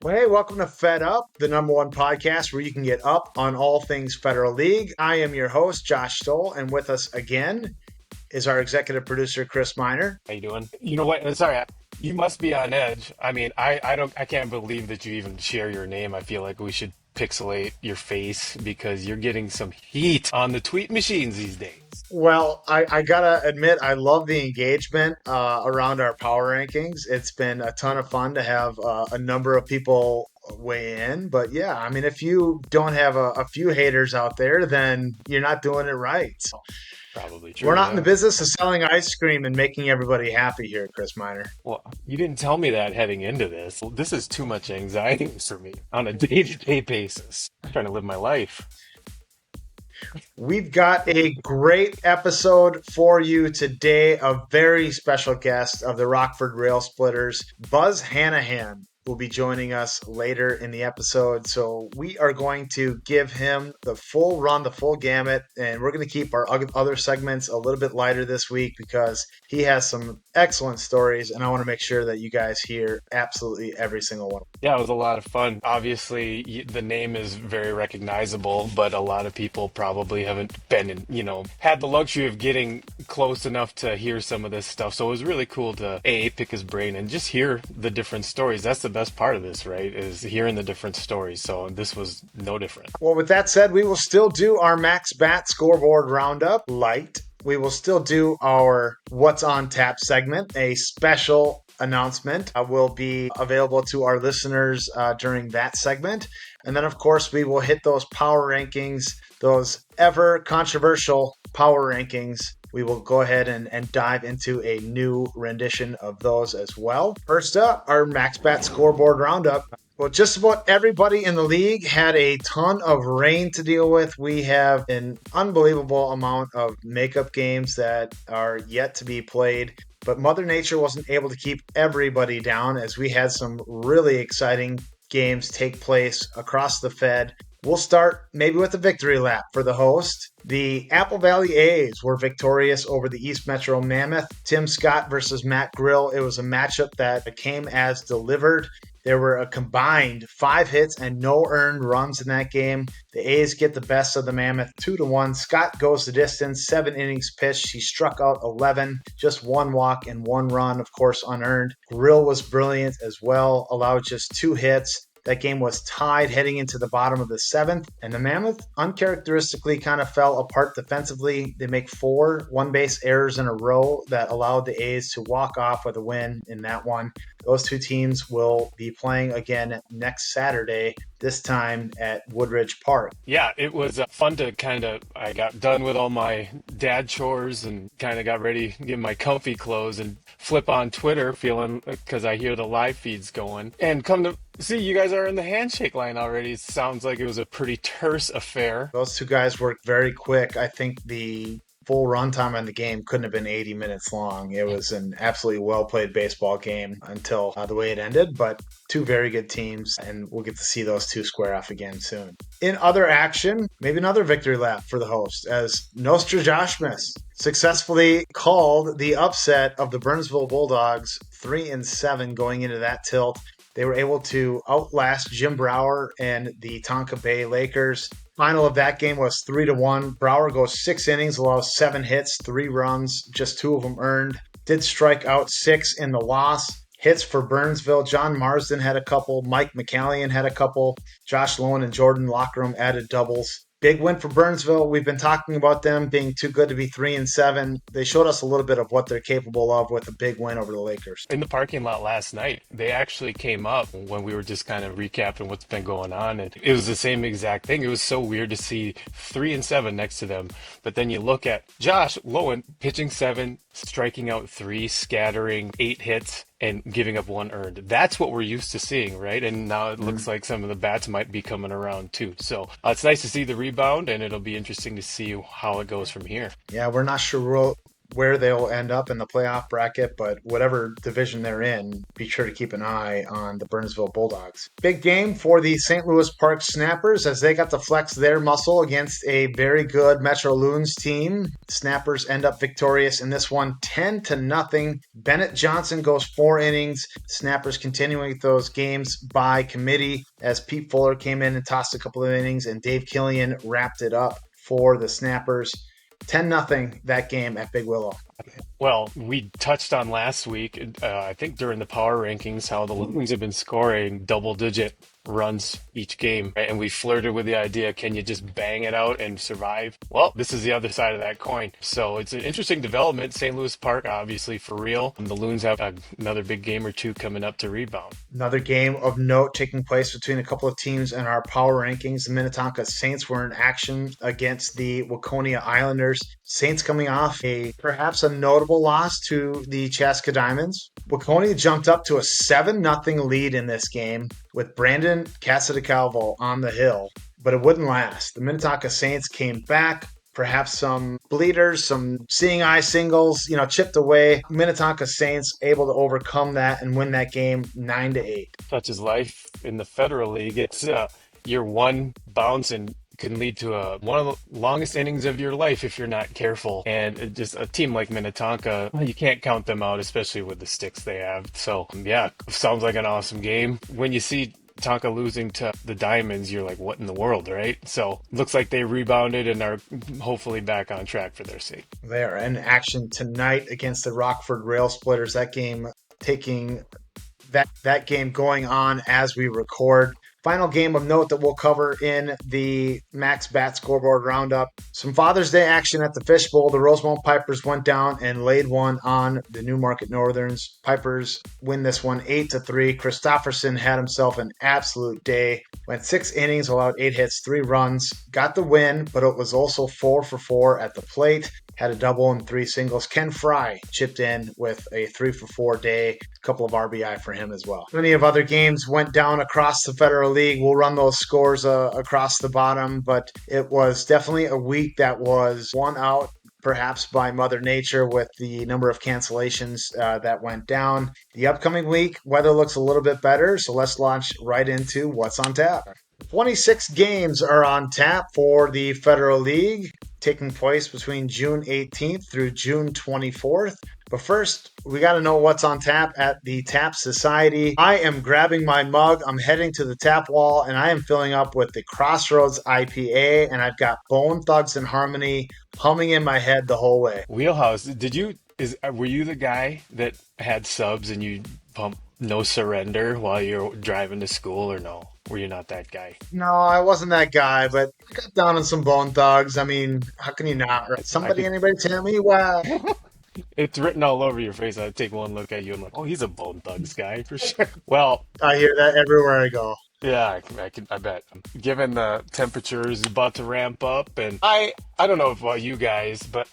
Well, hey, welcome to Fed Up, the number one podcast where you can get up on all things Federal League. I am your host, Josh Stoll, and with us again is our executive producer, Chris Miner. How you doing? You know what? Sorry, you must be on edge. I mean, I can't believe that you even share your name. I feel like we should pixelate your face because you're getting some heat on the tweet machines these days. Well, I gotta admit, I love the engagement around our power rankings. It's been a ton of fun to have a number of people weigh in. But yeah, I mean, if you don't have a few haters out there, then you're not doing it right. Probably We're true, not in the yeah. business of selling ice cream and making everybody happy here, Chris Miner. Well, you didn't tell me that heading into this. Well, this is too much anxiety for me on a day-to-day basis. I'm trying to live my life. We've got a great episode for you today. A very special guest of the Rockford Rail Splitters, Buzz Hannahan, will be joining us later in the episode. So we are going to give him the full run, the full gamut, and we're going to keep our other segments a little bit lighter this week because he has some excellent stories, and I want to make sure that you guys hear absolutely every single one. Yeah, it was a lot of fun. Obviously, the name is very recognizable, but a lot of people probably haven't been had the luxury of getting close enough to hear some of this stuff. So it was really cool to pick his brain and just hear the different stories. That's the best part of this, right? Is hearing the different stories. So this was no different. Well, with that said, we will still do our Max Bat Scoreboard Roundup light. We will still do our What's on Tap segment, a special announcement will be available to our listeners during that segment. And then, of course, we will hit those power rankings, those ever controversial power rankings. We will go ahead and dive into a new rendition of those as well. First up, our Max Bat Scoreboard Roundup. Well, just about everybody in the league had a ton of rain to deal with. We have an unbelievable amount of makeup games that are yet to be played. But Mother Nature wasn't able to keep everybody down as we had some really exciting games take place across the Fed. We'll start maybe with a victory lap for the host. The Apple Valley A's were victorious over the East Metro Mammoth. Tim Scott versus Matt Grill. It was a matchup that came as delivered. There were a combined 5 hits and no earned runs in that game. The A's get the best of the Mammoth 2-1. Scott goes the distance, 7 innings pitched. He struck out 11, just 1 walk and 1 run, of course, unearned. Grill was brilliant as well, allowed just 2 hits. That game was tied heading into the bottom of the 7th, and the Mammoth uncharacteristically kind of fell apart defensively. They make 4 one-base errors in a row that allowed the A's to walk off with a win in that one. Those two teams will be playing again next Saturday, this time at Woodridge Park. Yeah, it was fun to I got done with all my dad chores and kind of got ready to get my comfy clothes and flip on Twitter feeling because I hear the live feeds going and come to see you guys are in the handshake line already. It sounds like it was a pretty terse affair. Those two guys worked very quick. I think the full runtime on the game couldn't have been 80 minutes long. It was an absolutely well-played baseball game until the way it ended, but two very good teams, and we'll get to see those two square off again soon. In other action, maybe another victory lap for the host, as Nostradamus successfully called the upset of the Burnsville Bulldogs 3-7 going into that tilt. They were able to outlast Jim Brower and the Tonka Bay Lakers. Final of that game was 3-1. Brower goes 6 innings, allows 7 hits, 3 runs, just 2 of them earned. Did strike out 6 in the loss. Hits for Burnsville. John Marsden had a couple. Mike McCallion had a couple. Josh Lowen and Jordan Lockram added doubles. Big win for Burnsville. We've been talking about them being too good to be 3-7. They showed us a little bit of what they're capable of with a big win over the Lakers. In the parking lot last night, they actually came up when we were just kind of recapping what's been going on, and it was the same exact thing. It was so weird to see 3-7 next to them, but then you look at Josh Lowen pitching 7, striking out 3, scattering 8 hits, and giving up 1 earned. That's what we're used to seeing, right? And now it looks like some of the bats might be coming around too. So it's nice to see the rebound, and it'll be interesting to see how it goes from here. Yeah, we're not sure where they'll end up in the playoff bracket, but whatever division they're in, be sure to keep an eye on the Burnsville Bulldogs. Big game for the St. Louis Park Snappers as they got to flex their muscle against a very good Metro Loons team. Snappers end up victorious in this one 10-0. Bennett Johnson goes 4 innings. Snappers continuing those games by committee as Pete Fuller came in and tossed a couple of innings and Dave Killian wrapped it up for the Snappers. 10-0 that game at Big Willow. Well, we touched on last week, I think during the power rankings, how the Loons have been scoring double-digit runs each game, right? And we flirted with the idea, can you just bang it out and survive? Well, this is the other side of that coin. So it's an interesting development. St. Louis Park, obviously, for real. The Loons have another big game or two coming up to rebound. Another game of note taking place between a couple of teams in our power rankings. The Minnetonka Saints were in action against the Waconia Islanders. Saints coming off perhaps a notable loss to the Chaska Diamonds. Waconia jumped up to a 7-0 lead in this game with Brandon Casadecalvo on the hill, but it wouldn't last. The Minnetonka Saints came back, perhaps some bleeders, some seeing eye singles, chipped away. Minnetonka Saints able to overcome that and win that game 9-8. Such is life in the Federal League. It's year one bounce and can lead to one of the longest innings of your life if you're not careful. And just a team like Minnetonka, you can't count them out, especially with the sticks they have. So, yeah, sounds like an awesome game. When you see Tonka losing to the Diamonds, you're like, what in the world, right? So, looks like they rebounded and are hopefully back on track for their sake. They are in action tonight against the Rockford Rail Splitters. That game taking that game going on as we record. Final game of note that we'll cover in the Max Bat Scoreboard Roundup. Some Father's Day action at the Fishbowl. The Rosemont Pipers went down and laid one on the Newmarket Northerns. Pipers win this one 8-3. Christofferson had himself an absolute day. Went 6 innings, allowed 8 hits, 3 runs. Got the win, but it was also 4 for 4 at the plate. Had a double and 3 singles. Ken Fry chipped in with a 3 for 4 day. A couple of RBI for him as well. Many of other games went down across the Federal League. We'll run those scores across the bottom, but it was definitely a week that was won out perhaps by Mother Nature with the number of cancellations that went down. The upcoming week, weather looks a little bit better, so let's launch right into what's on tap. 26 games are on tap for the Federal League, taking place between June 18th through June 24th. But first, we got to know what's on tap at the Tap Society. I am grabbing my mug. I'm heading to the tap wall, and I am filling up with the Crossroads IPA, and I've got Bone Thugs and Harmony humming in my head the whole way. Wheelhouse, were you the guy that had subs and you pump No Surrender while you're driving to school, or no? Were you not that guy? No, I wasn't that guy, but I got down on some Bone Thugs. I mean, how can you not? Right? Anybody tell me why? It's written all over your face. I take one look at you and I'm like, oh, he's a Bone Thugs guy for sure. Well, I hear that everywhere I go. Yeah, I bet. Given the temperature is about to ramp up, and I don't know about you guys, but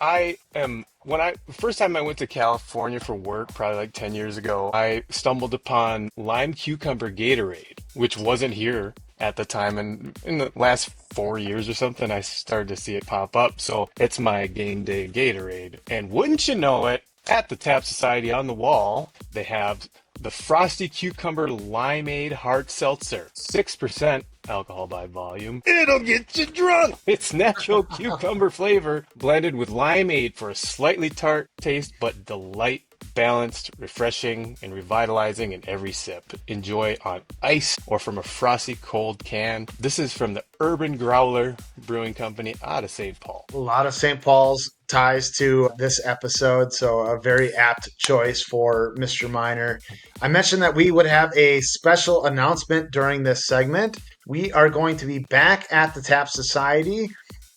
first time I went to California for work, probably like 10 years ago, I stumbled upon lime cucumber Gatorade, which wasn't here at the time, and in the last 4 years or something, I started to see it pop up. So it's my game day Gatorade, and wouldn't you know it, at the Tap Society on the wall, they have the Frosty Cucumber Limeade Hard Seltzer, 6% alcohol by volume. It'll get you drunk! It's natural cucumber flavor blended with limeade for a slightly tart taste, but delight, balanced, refreshing, and revitalizing in every sip. Enjoy on ice or from a frosty cold can. This is from the Urban Growler Brewing Company out of St. Paul. A lot of St. Paul's ties to this episode, so a very apt choice for Mr. Miner. I mentioned that we would have a special announcement during this segment. We are going to be back at the Tap Society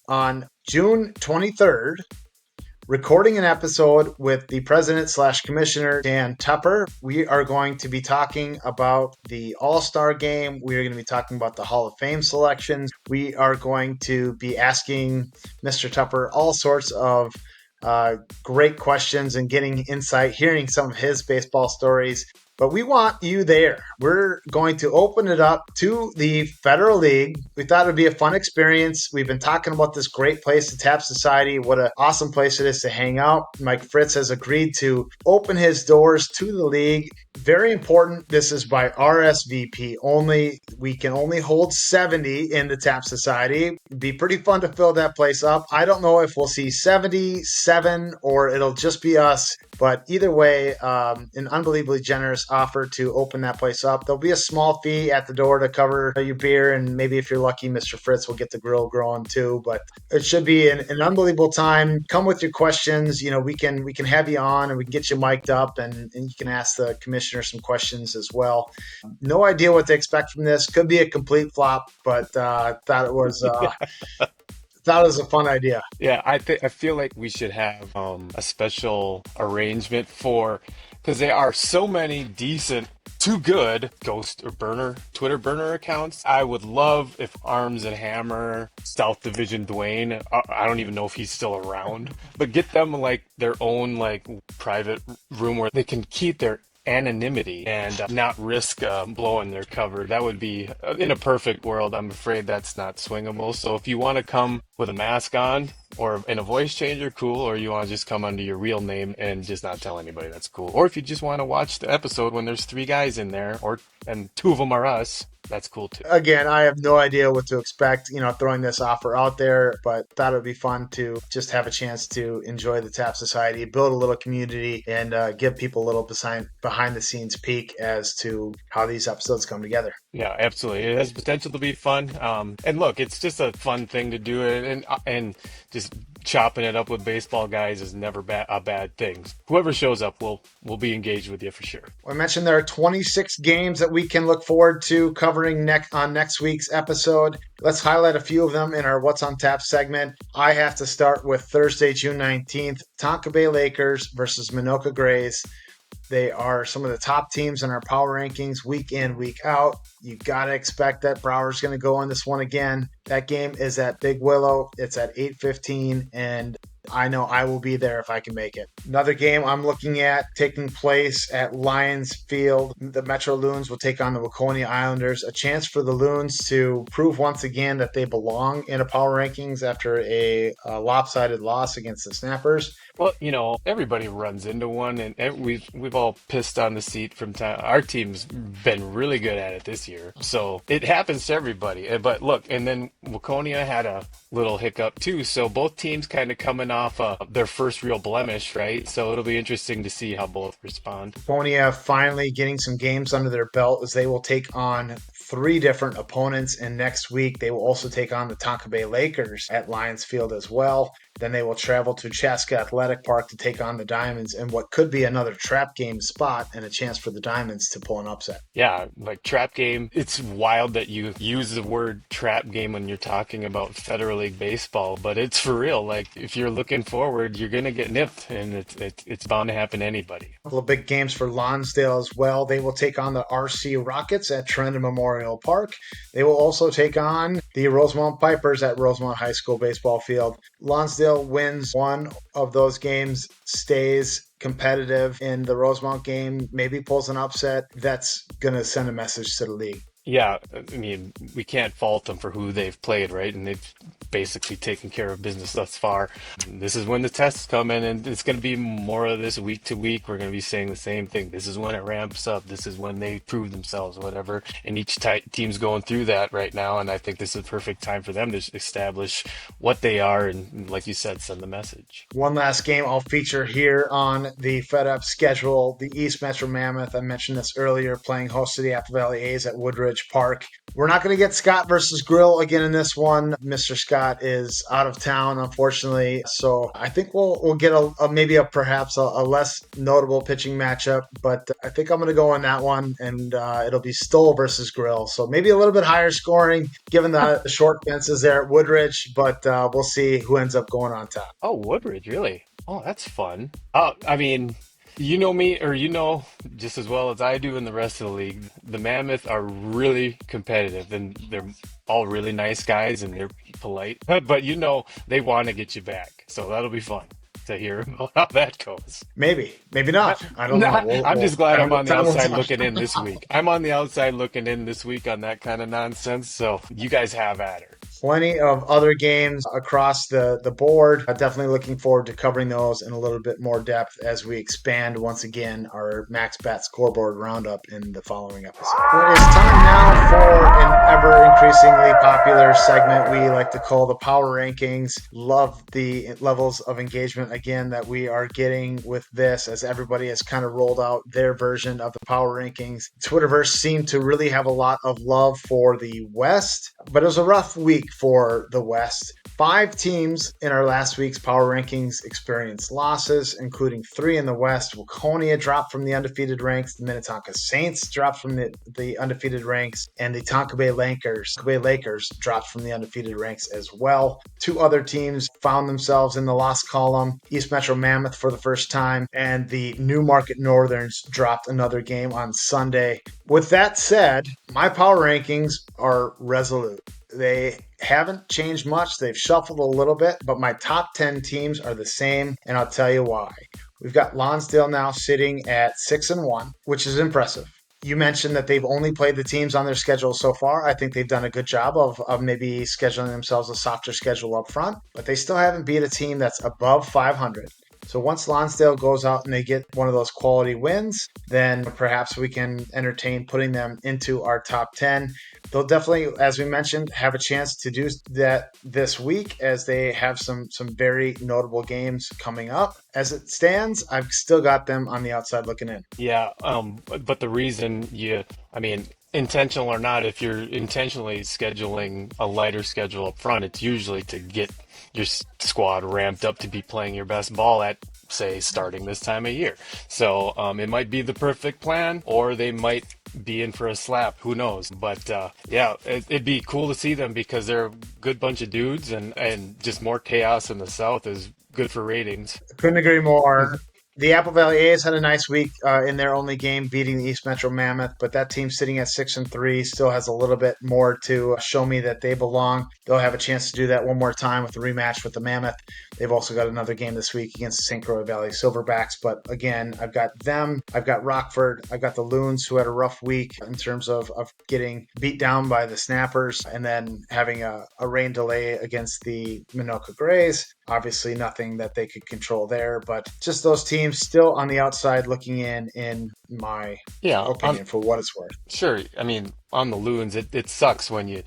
on June 23rd, recording an episode with the president/commissioner, Dan Tupper. We are going to be talking about the All-Star Game. We are going to be talking about the Hall of Fame selections. We are going to be asking Mr. Tupper all sorts of great questions and getting insight, hearing some of his baseball stories. but we want you there. We're going to open it up to the Federal League. We thought it'd be a fun experience. We've been talking about this great place, the Tap Society. What an awesome place it is to hang out. Mike Fritz has agreed to open his doors to the league. Very important. This is by RSVP only. We can only hold 70 in the Tap Society. It'd be pretty fun to fill that place up. I don't know if we'll see 77 or it'll just be us, but either way, an unbelievably generous offer to open that place up. There'll be a small fee at the door to cover your beer, and maybe if you're lucky, Mr. Fritz will get the grill going too. But it should be an unbelievable time. Come with your questions. We can have you on and we can get you mic'd up, and you can ask the commissioner some questions as well. No idea what to expect from this. Could be a complete flop, but thought it was a fun idea. Yeah, I feel like we should have a special arrangement for because there are so many decent to good ghost or burner Twitter burner accounts. I would love if Arms and Hammer, South Division Dwayne, I don't even know if he's still around, but get them like their own like private room where they can keep their anonymity and not risk blowing their cover. That would be in a perfect world. I'm afraid that's not swingable. So if you want to come with a mask on or in a voice changer, cool. Or you want to just come under your real name and just not tell anybody, that's cool. Or if you just want to watch the episode when there's 3 guys in there and 2 of them are us, that's cool too. Again, I have no idea what to expect, throwing this offer out there, but thought it would be fun to just have a chance to enjoy the Tap Society, build a little community, and give people a little behind the scenes peek as to how these episodes come together. Yeah, absolutely. It has potential to be fun. And look, it's just a fun thing to do, and just chopping it up with baseball guys is never a bad thing. Whoever shows up will be engaged with you for sure. I mentioned there are 26 games that we can look forward to covering on next week's episode. Let's highlight a few of them in our What's on Tap segment. I have to start with Thursday, June 19th, Tonka Bay Lakers versus Minoka Grays. They are some of the top teams in our power rankings week in, week out. You got to expect that Brower's going to go on this one again. That game is at Big Willow. It's at 8:15, and I know I will be there if I can make it. Another game I'm looking at taking place at Lions Field. The Metro Loons will take on the Waconia Islanders. A chance for the Loons to prove once again that they belong in a power rankings after a lopsided loss against the Snappers. Well, everybody runs into one, and we've all pissed on the seat from time. Our team's been really good at it this year, so it happens to everybody. But look, and then Waconia had a little hiccup too, so both teams kind of coming off their first real blemish, right? So it'll be interesting to see how both respond. Waconia finally getting some games under their belt as they will take on 3 different opponents, and next week they will also take on the Tonka Bay Lakers at Lions Field as well. Then they will travel to Chaska Athletic Park to take on the Diamonds in what could be another trap game spot and a chance for the Diamonds to pull an upset. Yeah, like trap game. It's wild that you use the word trap game when you're talking about Federal League baseball, but it's for real. Like if you're looking forward, you're going to get nipped, and it's bound to happen to anybody. A couple of big games for Lonsdale as well. They will take on the RC Rockets at Trent Memorial Park. They will also take on the Rosemount Pipers at Rosemount High School baseball field. Lonsdale wins one of those games, stays competitive in the Rosemount game, maybe pulls an upset. That's going to send a message to the league. Yeah, I mean, we can't fault them for who they've played, right? And they've basically taken care of business thus far. This is when the tests come in, and it's going to be more of this week to week. We're going to be saying the same thing. This is when it ramps up. This is when they prove themselves, whatever. And each team's going through that right now, and I think this is the perfect time for them to establish what they are and, like you said, send the message. One last game I'll feature here on the FedUp schedule, the East Metro Mammoth. I mentioned this earlier, playing host to the Apple Valley A's at Woodridge Park. We're not going to get Scott versus Grill again in this one. Mr. Scott is out of town, unfortunately. So I think we'll get perhaps a less notable pitching matchup. But I think I'm going to go on that one, and it'll be Stoll versus Grill. So maybe a little bit higher scoring, given the short fences there at Woodridge. But we'll see who ends up going on top. Oh, Woodridge, really? Oh, that's fun. I mean, you know me, or just as well as I do in the rest of the league, the Mammoth are really competitive, and they're all really nice guys, and they're polite. But they want to get you back, so that'll be fun. to hear about how that goes. Maybe not. I don't know. Nah, I'm just glad I'm on the Time will outside tell. looking in this week. I'm on the outside looking in this week on that kind of nonsense. So you guys have at her. Plenty of other games across the board. Definitely looking forward to covering those in a little bit more depth as we expand once again our Max Bat Scoreboard roundup in the following episode. Well, it's time now for an ever increasingly popular segment we like to call the Power Rankings. Love the levels of engagement again that we are getting with this as everybody has kind of rolled out their version of the Power Rankings. Twitterverse seemed to really have a lot of love for the West, but it was a rough week for the West. 5 teams in our last week's Power Rankings experienced losses, including 3 in the West. Waconia dropped from the undefeated ranks. The Minnetonka Saints dropped from the undefeated ranks. And the Tonka Bay Lakers dropped from the undefeated ranks as well. 2 other teams found themselves in the loss column. East Metro Mammoth for the first time. And the Newmarket Northerns dropped another game on Sunday. With that said, my Power Rankings are resolute. They haven't changed much. They've shuffled a little bit, but my top 10 teams are the same, and I'll tell you why. We've got Lonsdale now sitting at 6-1, which is impressive. You mentioned that they've only played the teams on their schedule so far. I think they've done a good job of maybe scheduling themselves a softer schedule up front, but they still haven't beat a team that's above 500. So once Lonsdale goes out and they get one of those quality wins, then perhaps we can entertain putting them into our top 10. They'll definitely, as we mentioned, have a chance to do that this week as they have some very notable games coming up. As it stands, I've still got them on the outside looking in. Yeah, but the reason I mean, intentional or not, if you're intentionally scheduling a lighter schedule up front, it's usually to get your squad ramped up to be playing your best ball at, say, starting this time of year. So it might be the perfect plan, or they might be in for a slap. Who knows? But yeah, it'd be cool to see them because they're a good bunch of dudes, and just more chaos in the South is good for ratings. Couldn't agree more. The Apple Valley A's had a nice week in their only game, beating the East Metro Mammoth, but that team sitting at 6-3 still has a little bit more to show me that they belong. They'll have a chance to do that one more time with the rematch with the Mammoth. They've also got another game this week against the St. Croix Valley Silverbacks, but again, I've got them, I've got Rockford, I've got the Loons, who had a rough week in terms of getting beat down by the Snappers and then having a rain delay against the Minoka Grays. Obviously nothing that they could control there, but just those teams still on the outside looking in my opinion, for what it's worth. Sure. I mean, on the Loons, it sucks when you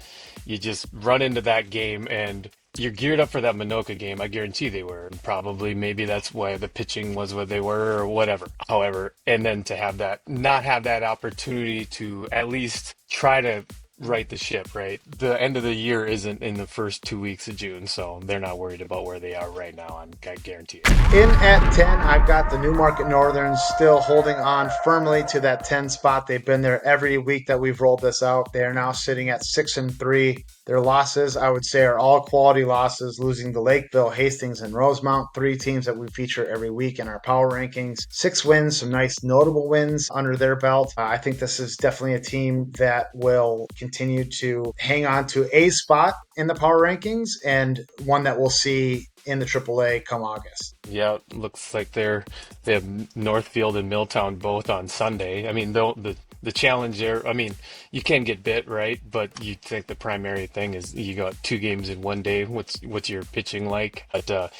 just run into that game and you're geared up for that Minoka game. I guarantee they were. And probably maybe that's why the pitching was what they were or whatever. However, and then to not have that opportunity to at least try to right the ship, right? The end of the year isn't in the first 2 weeks of June, so they're not worried about where they are right now. I guarantee it. In at 10, I've got the Newmarket Northerns still holding on firmly to that 10 spot. They've been there every week that we've rolled this out. They are now sitting at 6-3. Their losses, I would say, are all quality losses, losing to Lakeville, Hastings, and Rosemount, 3 teams that we feature every week in our power rankings. 6 wins, some nice notable wins under their belt. I think this is definitely a team that will continue to hang on to a spot in the power rankings and one that we'll see in the AAA come August. Yeah, looks like they have Northfield and Milltown both on Sunday. I mean, the challenge there, I mean, you can get bit, right? But you think the primary thing is you got 2 games in one day. What's your pitching like? But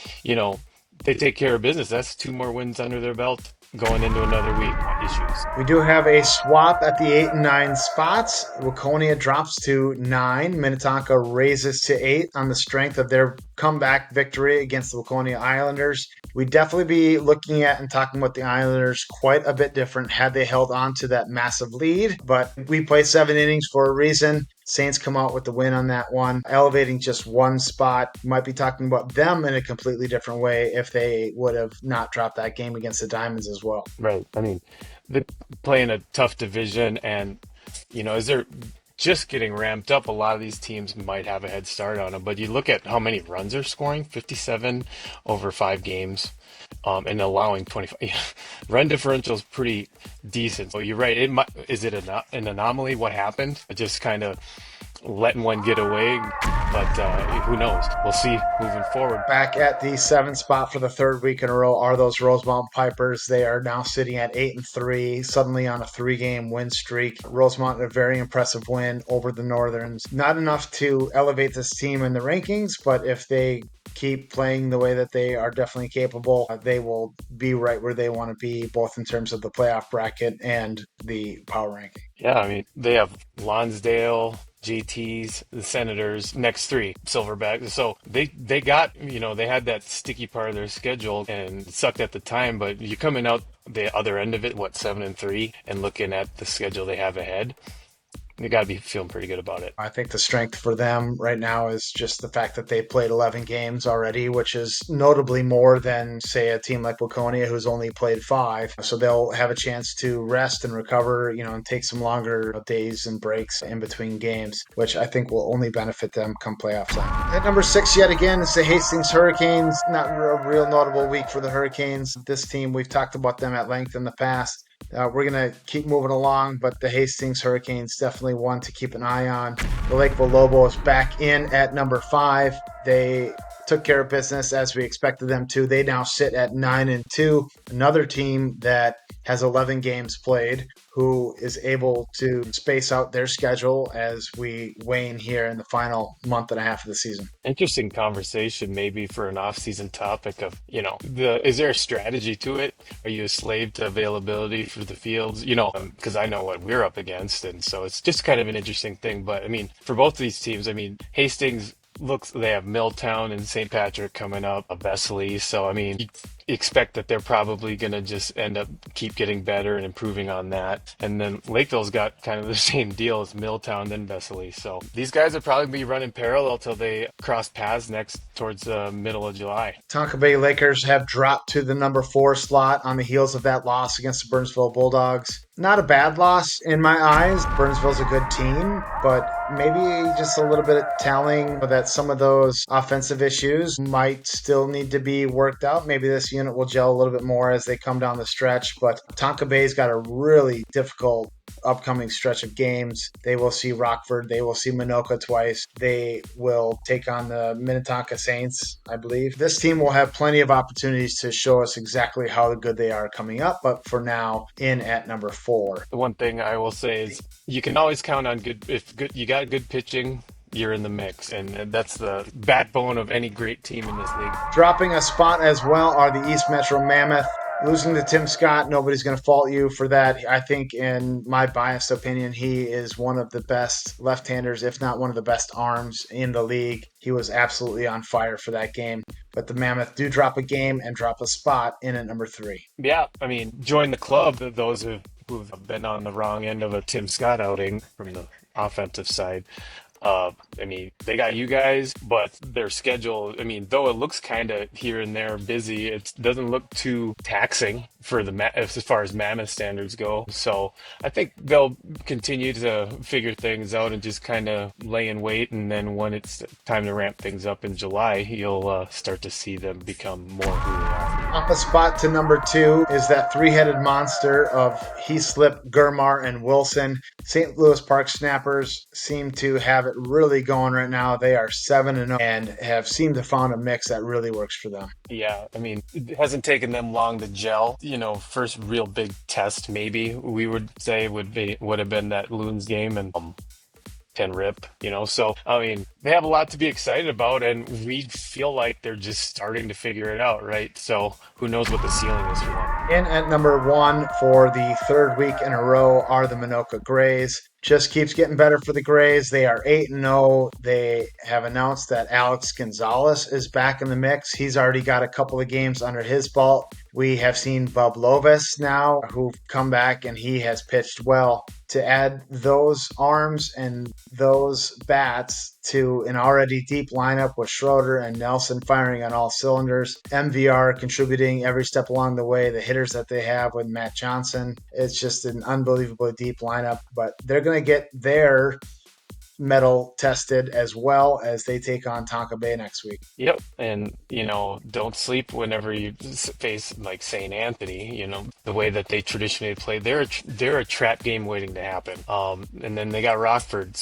they take care of business. That's 2 more wins under their belt going into another week. Issues. We do have a swap at the 8 and 9 spots. Waconia drops to 9. Minnetonka raises to 8 on the strength of their comeback victory against the Waconia Islanders. We'd definitely be looking at and talking about the Islanders quite a bit different had they held on to that massive lead. But we play 7 innings for a reason. Saints come out with the win on that one, elevating just 1 spot. Might be talking about them in a completely different way if they would have not dropped that game against the Diamonds as well. Right. I mean, they're playing a tough division, and as they're just getting ramped up, a lot of these teams might have a head start on them. But you look at how many runs they're scoring, 57 over 5 games. And allowing 25 run differential is pretty decent. So you're right. Is it an anomaly? What happened? It just kind of letting one get away. But who knows? We'll see moving forward. Back at the 7th spot for the third week in a row are those Rosemont Pipers. They are now sitting at 8-3, suddenly on a 3-game win streak. Rosemont, a very impressive win over the Northerns. Not enough to elevate this team in the rankings, but if they keep playing the way that they are definitely capable, they will be right where they want to be, both in terms of the playoff bracket and the power ranking. Yeah, I mean, they have Lonsdale, JT's, the Senators, next three, Silverback. So they got, they had that sticky part of their schedule and it sucked at the time, but you're coming out the other end of it, 7-3, and looking at the schedule they have ahead, they got to be feeling pretty good about it. I think the strength for them right now is just the fact that they played 11 games already, which is notably more than, say, a team like Waconia, who's only played 5. So they'll have a chance to rest and recover, and take some longer days and breaks in between games, which I think will only benefit them come playoff time. At number 6, yet again, is the Hastings Hurricanes. Not a real notable week for the Hurricanes. This team, we've talked about them at length in the past. We're going to keep moving along, but the Hastings Hurricanes definitely one to keep an eye on. The Lakeville Lobos back in at number 5. They took care of business as we expected them to. They now sit at 9-2. Another team that has 11 games played, who is able to space out their schedule as we wane here in the final month and a half of the season. Interesting conversation maybe for an off-season topic of, is there a strategy to it? Are you a slave to availability for the fields? Because I know what we're up against, and so it's just kind of an interesting thing. But, for both of these teams, Hastings they have Milltown and St. Patrick coming up, Vesely. So, you expect that they're probably going to just end up keep getting better and improving on that. And then Lakeville's got kind of the same deal as Milltown, then Vesely. So these guys will probably be running parallel till they cross paths next towards the middle of July. Tonka Bay Lakers have dropped to the number 4 slot on the heels of that loss against the Burnsville Bulldogs. Not a bad loss in my eyes. Burnsville's a good team, but maybe just a little bit telling that some of those offensive issues might still need to be worked out. Maybe this unit will gel a little bit more as they come down the stretch, but Tonka Bay's got a really difficult upcoming stretch of games. They will see Rockford. They will see Minoka twice. They will take on the Minnetonka Saints, I believe. This team will have plenty of opportunities to show us exactly how good they are coming up, but for now, in at number 4. The one thing I will say is you can always count on you got good pitching, you're in the mix, and that's the backbone of any great team in this league. Dropping a spot as well are the East Metro Mammoth. Losing to Tim Scott, nobody's going to fault you for that. I think, in my biased opinion, he is one of the best left-handers, if not one of the best arms in the league. He was absolutely on fire for that game. But the Mammoth do drop a game and drop a spot in at number 3. Yeah, join the club, those who've been on the wrong end of a Tim Scott outing from the offensive side. They got you guys, but their schedule, though it looks kind of here and there busy, it doesn't look too taxing for as far as Mammoth standards go. So I think they'll continue to figure things out and just kind of lay in wait. And then when it's time to ramp things up in July, you'll start to see them become more who they are. Up a spot to number 2 is that 3-headed monster of Heaslip, Gurmar, and Wilson. St. Louis Park Snappers seem to have it really going right now. They are 7-0 and have seemed to found a mix that really works for them. Yeah, it hasn't taken them long to gel. First real big test maybe we would say would have been that Loons game and 10 rip, so they have a lot to be excited about, and we feel like they're just starting to figure it out, right? So who knows what the ceiling is for them. In at number 1 for the 3rd week in a row are the Minoka Grays. Just keeps getting better for the Grays. They are 8-0. They have announced that Alex Gonzalez is back in the mix. He's already got a couple of games under his belt. We have seen Bub Lovis now, who've come back, and he has pitched well. To add those arms and those bats to an already deep lineup with Schroeder and Nelson firing on all cylinders, MVR contributing every step along the way, the hitters that they have with Matt Johnson, it's just an unbelievably deep lineup. But they're going to get their metal tested as well as they take on Tonka Bay next week. Yep, and don't sleep whenever you face like St. Anthony. The way that they traditionally play, they're a trap game waiting to happen. And then they got Rockford,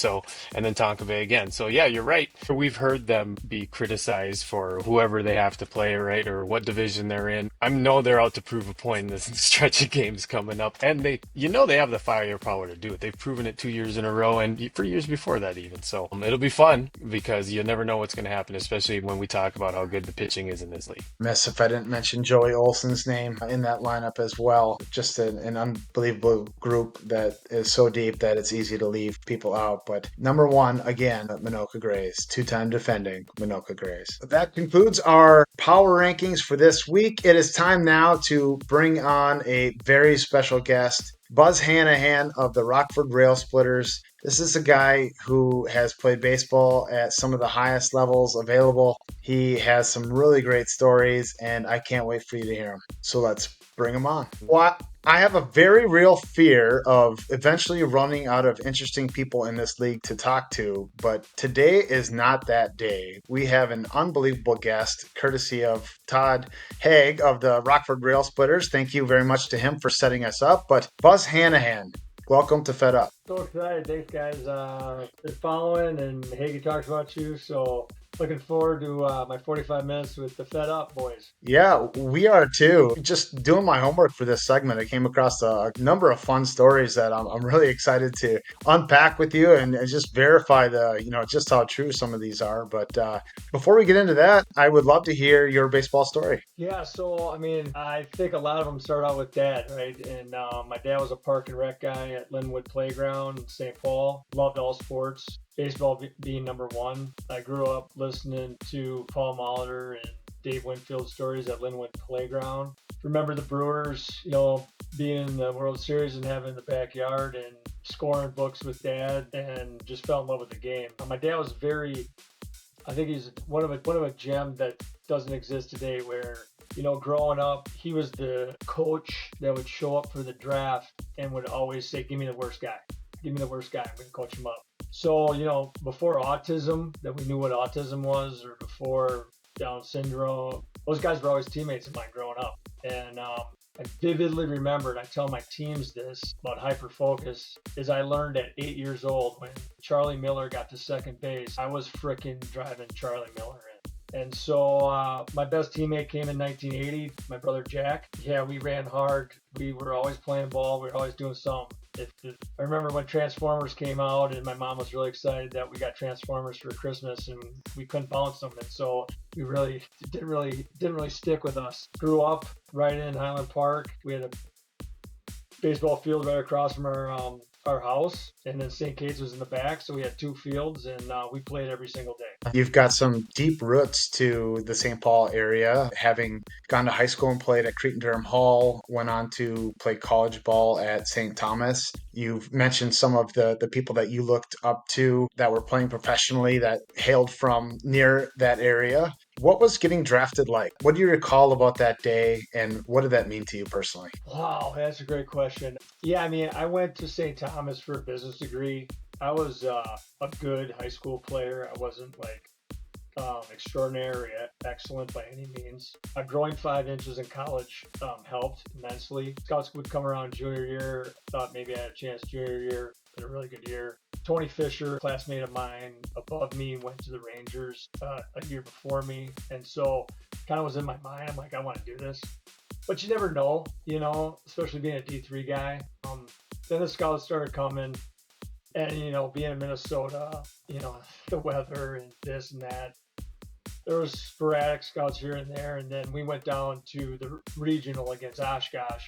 and then Tonka Bay again. So yeah, you're right. We've heard them be criticized for whoever they have to play, right, or what division they're in. I know they're out to prove a point in this stretch of games coming up, and they have the firepower to do it. They've proven it 2 years in a row, and for years before that even. So it'll be fun because you never know what's going to happen, especially when we talk about how good the pitching is in this league. Miss if I didn't mention Joey Olson's name in that lineup as well. Just an unbelievable group that is so deep that it's easy to leave people out. But number one, again, Minoka Grays, two-time defending Minoka Grays. That concludes our power rankings for this week. It is time now to bring on a very special guest, Buzz Hannahan of the Rockford Rail Splitters. This is a guy who has played baseball at some of the highest levels available. He has some really great stories, and I can't wait for you to hear them. So let's bring him on. Well, I have a very real fear of eventually running out of interesting people in this league to talk to, but today is not that day. We have an unbelievable guest, courtesy of Todd Haig of the Rockford Rail Splitters. Thank you very much to him for setting us up. But Buzz Hannahan, welcome to Fed Up. So excited. Thanks, guys. Been following, and Hagee talks about you, so looking forward to my 45 minutes with the Fed Up boys. Yeah, we are too. Just doing my homework for this segment, I came across a number of fun stories that I'm really excited to unpack with you and just verify just how true some of these are. But before we get into that, I would love to hear your baseball story. Yeah, so I think a lot of them start out with dad, right? And my dad was a park and rec guy at Linwood Playground in St. Paul. Loved all sports. Baseball being number one. I grew up listening to Paul Molitor and Dave Winfield stories at Linwood Playground. Remember the Brewers, being in the World Series and having the backyard and scoring books with dad, and just fell in love with the game. My dad was I think he's one of a gem that doesn't exist today, where growing up, he was the coach that would show up for the draft and would always say, give me the worst guy. Give me the worst guy. I'm going to coach him up. So, before autism, that we knew what autism was, or before Down syndrome, those guys were always teammates of mine growing up. And I vividly remember, and I tell my teams this about hyperfocus, is I learned at 8 years old when Charlie Miller got to second base, I was fricking driving Charlie Miller in. And so my best teammate came in 1980, my brother Jack. Yeah, we ran hard. We were always playing ball. We were always doing something. I remember when Transformers came out, and my mom was really excited that we got Transformers for Christmas, and we couldn't bounce them, and so we really didn't really stick with us. Grew up right in Highland Park. We had a baseball field right across from our house, and then St. Kate's was in the back, so we had two fields, and we played every single day. You've got some deep roots to the St. Paul area, having gone to high school and played at Cretin-Derham Hall, went on to play college ball at St. Thomas. You've mentioned some of the people that you looked up to that were playing professionally that hailed from near that area. What was getting drafted like? What do you recall about that day, and what did that mean to you personally? Wow, that's a great question. Yeah, I went to St. Thomas for a business degree. I was a good high school player. I wasn't extraordinary or excellent by any means. Growing 5 inches in college helped immensely. Scouts would come around junior year. Thought maybe I had a chance junior year. Been a really good year. Tony Fisher, classmate of mine, above me, went to the Rangers a year before me. And so kind of was in my mind, I'm like, I want to do this. But you never know, especially being a D3 guy. Then the scouts started coming, and, being in Minnesota, the weather and this and that. There was sporadic scouts here and there, and then we went down to the regional against Oshkosh.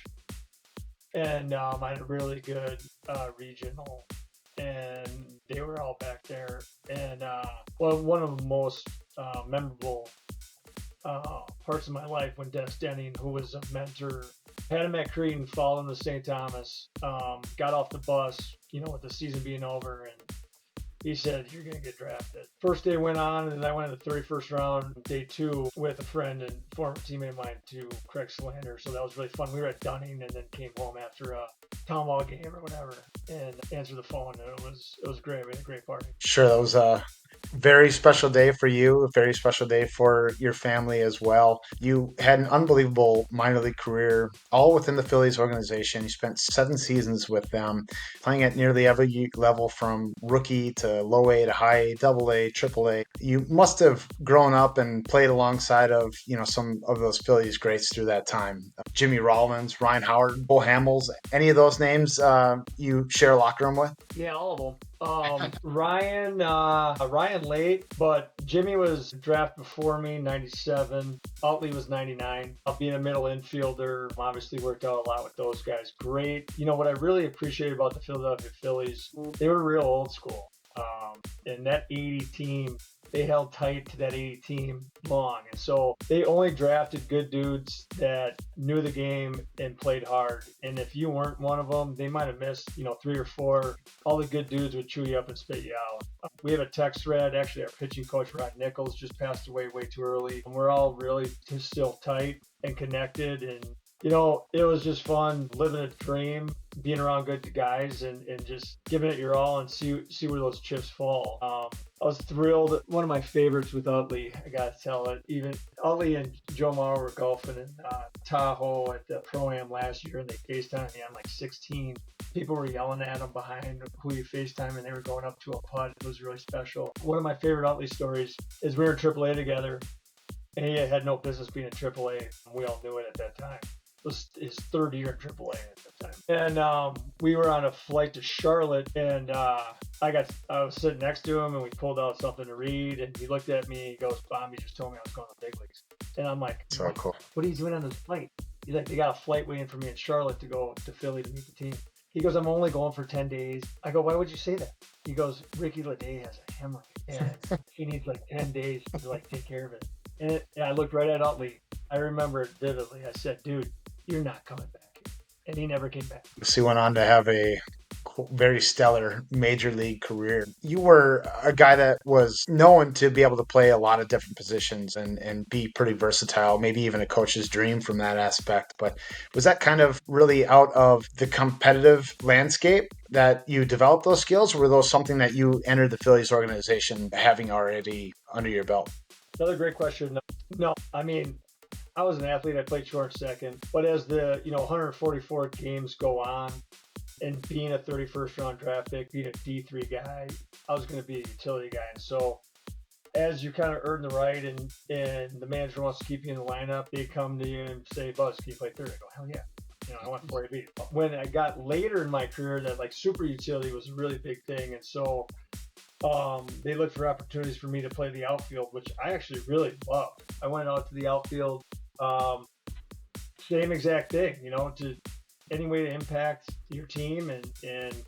And I had a really good regional, and they were all back there. And one of the most memorable parts of my life, when Dennis Denning, who was a mentor, had him at Cretin, following the St. Thomas, got off the bus, with the season being over, and He said, you're going to get drafted. First day went on, and then I went in the 31st round, day 2, with a friend and former teammate of mine to Craig Slander. So that was really fun. We were at Dunning and then came home after a town hall game or whatever and answered the phone. And it was great. We had a great party. Sure, that was a very special day for you, a very special day for your family as well. You had an unbelievable minor league career, all within the Phillies organization. You spent 7 seasons with them, playing at nearly every level from rookie to low A to high A, double A, triple A. You must have grown up and played alongside of, some of those Phillies greats through that time. Jimmy Rollins, Ryan Howard, Bull Hamels, any of those names you share a locker room with? Yeah, all of them. Ryan late, but Jimmy was drafted before me, 97. Utley was 99. Being a middle infielder, obviously worked out a lot with those guys. Great. What I really appreciate about the Philadelphia Phillies, they were real old school. And that 80 team, they held tight to that 80 team long. And so they only drafted good dudes that knew the game and played hard. And if you weren't one of them, they might have missed, 3 or 4. All the good dudes would chew you up and spit you out. We have a text thread. Actually, our pitching coach, Rod Nichols, just passed away way too early. And we're all really still tight and connected. And it was just fun living a dream, being around good guys and just giving it your all and see where those chips fall. I was thrilled. One of my favorites with Utley, I got to tell it. Even Utley and Joe Morrow were golfing in Tahoe at the Pro-Am last year, and they FaceTimed me on like 16. People were yelling at them behind who you FaceTime, and they were going up to a putt. It was really special. One of my favorite Utley stories is we were in AAA together, and he had no business being in AAA. We all knew it at that time. It was his 3rd year in AAA at the time. And we were on a flight to Charlotte, and I was sitting next to him, and we pulled out something to read, and he looked at me, he goes, Bomb, just told me I was going to the big leagues. And I'm like, So cool. What are you doing on this flight? He's like, they got a flight waiting for me in Charlotte to go to Philly to meet the team. He goes, I'm only going for 10 days. I go, why would you say that? He goes, Ricky Leday has a hemorrhoid, and he needs like 10 days to take care of it. And I looked right at Utley. I remember it vividly. I said, dude, you're not coming back here. And he never came back. So he went on to have a very stellar major league career. You were a guy that was known to be able to play a lot of different positions and be pretty versatile, maybe even a coach's dream from that aspect. But was that kind of really out of the competitive landscape that you developed those skills, or were those something that you entered the Phillies organization having already under your belt? Another great question. No, I mean, I was an athlete. I played short second. But as the 144 games go on, and being a 31st round draft pick, being a D3 guy, I was going to be a utility guy. And so as you kind of earn the right and the manager wants to keep you in the lineup, they come to you and say, Buzz, can you play third? I go, hell yeah. I want 40 feet. When I got later in my career, that super utility was a really big thing. And so they looked for opportunities for me to play the outfield, which I actually really loved. I went out to the outfield, same exact thing, to any way to impact your team and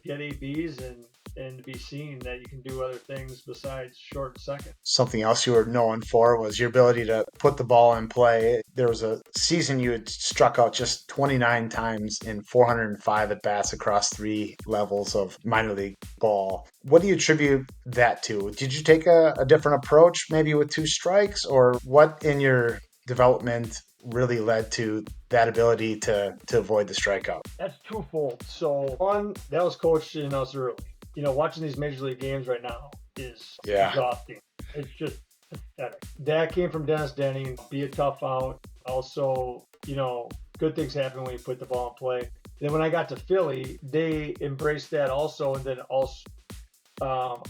get ABs and to be seen that you can do other things besides short and second. Something else you were known for was your ability to put the ball in play. There was a season you had struck out just 29 times in 405 at-bats across 3 levels of minor league ball. What do you attribute that to? Did you take a different approach, maybe with 2 strikes, or what in your development really led to that ability to avoid the strikeout? That's twofold. So one, that was coached in us early. Watching these major league games right now is exhausting. It's just pathetic. That came from Dennis Denning. Be a tough out. Also, good things happen when you put the ball in play. Then when I got to Philly, they embraced that also. And then also,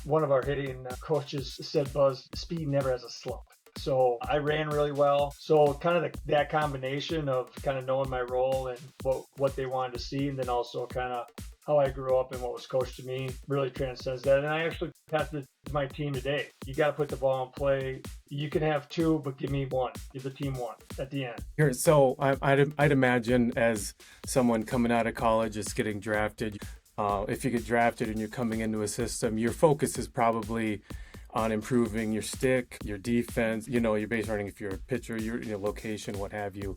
one of our hitting coaches said, Buzz, speed never has a slump. So I ran really well. So kind of that combination of kind of knowing my role and what they wanted to see, and then also kind of how I grew up and what was coached to me really transcends that. And I actually passed it to my team today. You got to put the ball in play. You can have 2, but give me 1. Give the team 1 at the end. Here, so I'd imagine as someone coming out of college, just getting drafted, if you get drafted and you're coming into a system, your focus is probably on improving your stick, your defense, your base running if you're a pitcher, your location, what have you.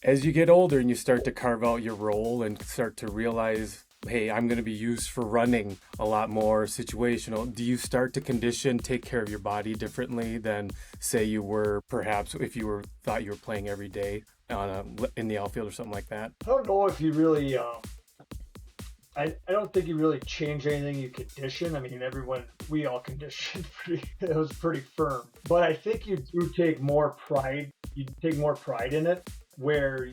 As you get older and you start to carve out your role and start to realize hey, I'm going to be used for running a lot more situational. Do you start to condition, take care of your body differently than say you were perhaps if you were thought you were playing every day in the outfield or something like that? I don't know if you really I don't think you really change anything you condition. I mean, we all conditioned it was pretty firm. But I think you do take more pride. You take more pride in it, where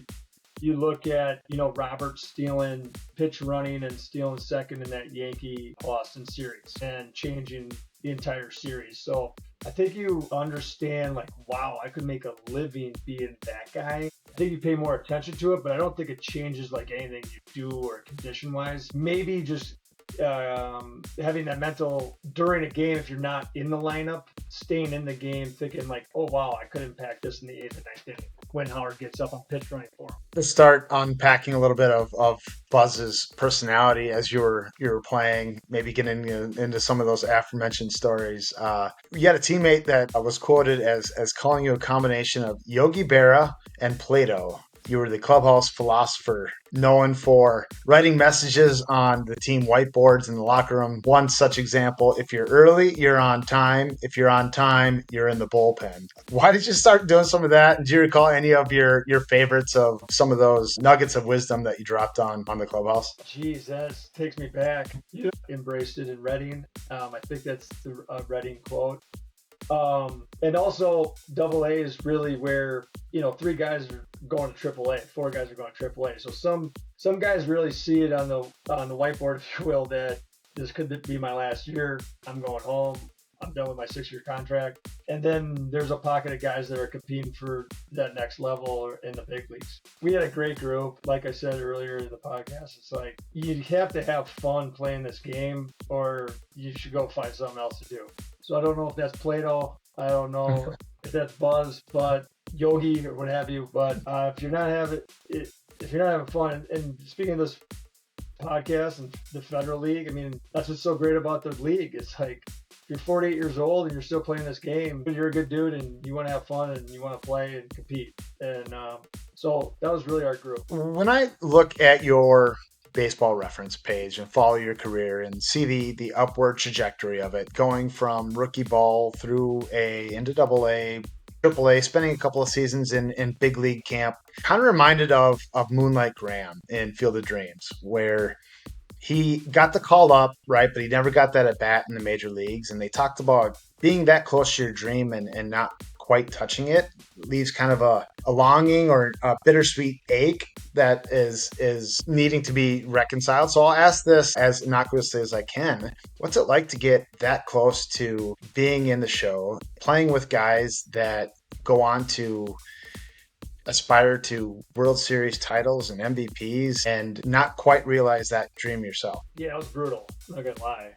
you look at, Robert stealing pitch running and stealing second in that Yankee Boston series and changing the entire series. So I think you understand, like, wow, I could make a living being that guy. I think you pay more attention to it, but I don't think it changes like anything you do or condition wise. Maybe just having that mental during a game, if you're not in the lineup, staying in the game, thinking like, oh wow, I could impact this in the 8th and 9th inning when Howard gets up on pitch running for him. To start unpacking a little bit of Buzz's personality as you were playing, maybe getting into some of those aforementioned stories. You had a teammate that was quoted as calling you a combination of Yogi Berra and Plato. You were the clubhouse philosopher, known for writing messages on the team whiteboards in the locker room. One such example: if you're early, you're on time. If you're on time, you're in the bullpen. Why did you start doing some of that? Do you recall any of your favorites of some of those nuggets of wisdom that you dropped on the clubhouse? Jeez, that takes me back. You embraced it in Reading. I think that's the Reading quote. And also, Double A is really where 3 guys are going to Triple A, 4 guys are going to Triple A. So some guys really see it on the whiteboard, if you will, that this could be my last year. I'm going home. I'm done with my 6-year contract. And then there's a pocket of guys that are competing for that next level in the big leagues. We had a great group. Like I said earlier in the podcast, it's like you have to have fun playing this game, or you should go find something else to do. So I don't know if that's Plato. I don't know if that's Buzz, but Yogi or what have you. But if you're not having fun, and speaking of this podcast and the Federal League, I mean, that's what's so great about the league. It's like, you're 48 years old and you're still playing this game, you're a good dude and you want to have fun and you want to play and compete. And so that was really our group. When I look at your baseball reference page and follow your career and see the upward trajectory of it, going from rookie ball through into Double A, Triple A, spending a couple of seasons in big league camp, kind of reminded of Moonlight Graham in Field of Dreams, where he got the call up, right, but he never got that at bat in the major leagues. And they talked about being that close to your dream and not quite touching it leaves kind of a longing or a bittersweet ache that is needing to be reconciled. So I'll ask this as innocuously as I can. What's it like to get that close to being in the show, playing with guys that go on to aspire to World Series titles and MVPs and not quite realize that dream yourself? Yeah, it was brutal. I'm not gonna lie.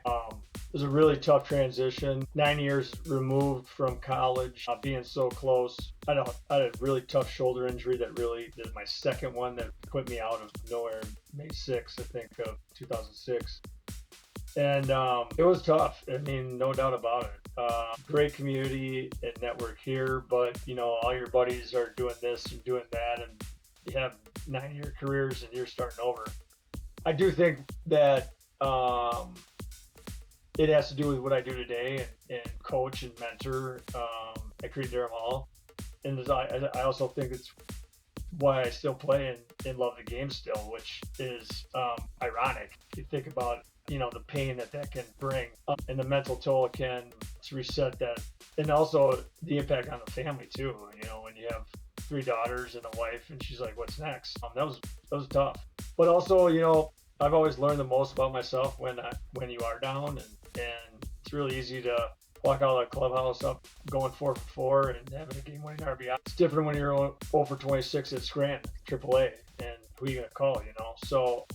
It was a really tough transition. 9 years removed from college, being so close. I had a really tough shoulder injury that my second one that put me out of nowhere. May 6th, I think, of 2006. And it was tough. I mean, no doubt about it. Great community and network here, but all your buddies are doing this and doing that, and you have 9-year careers and you're starting over. I do think that it has to do with what I do today and coach and mentor at Cretin-Derham Hall. And I also think it's why I still play and love the game still, which is ironic. You think about the pain that can bring and the mental toll it can to reset that, and also the impact on the family too. When you have 3 daughters and a wife, and she's like, "What's next?" That was tough. But also, I've always learned the most about myself when you are down, and it's really easy to walk out of the clubhouse up going 4 for 4 and having a game-winning RBI. It's different when you're 0 for 26 at Scranton, AAA, and who are you gonna call? So.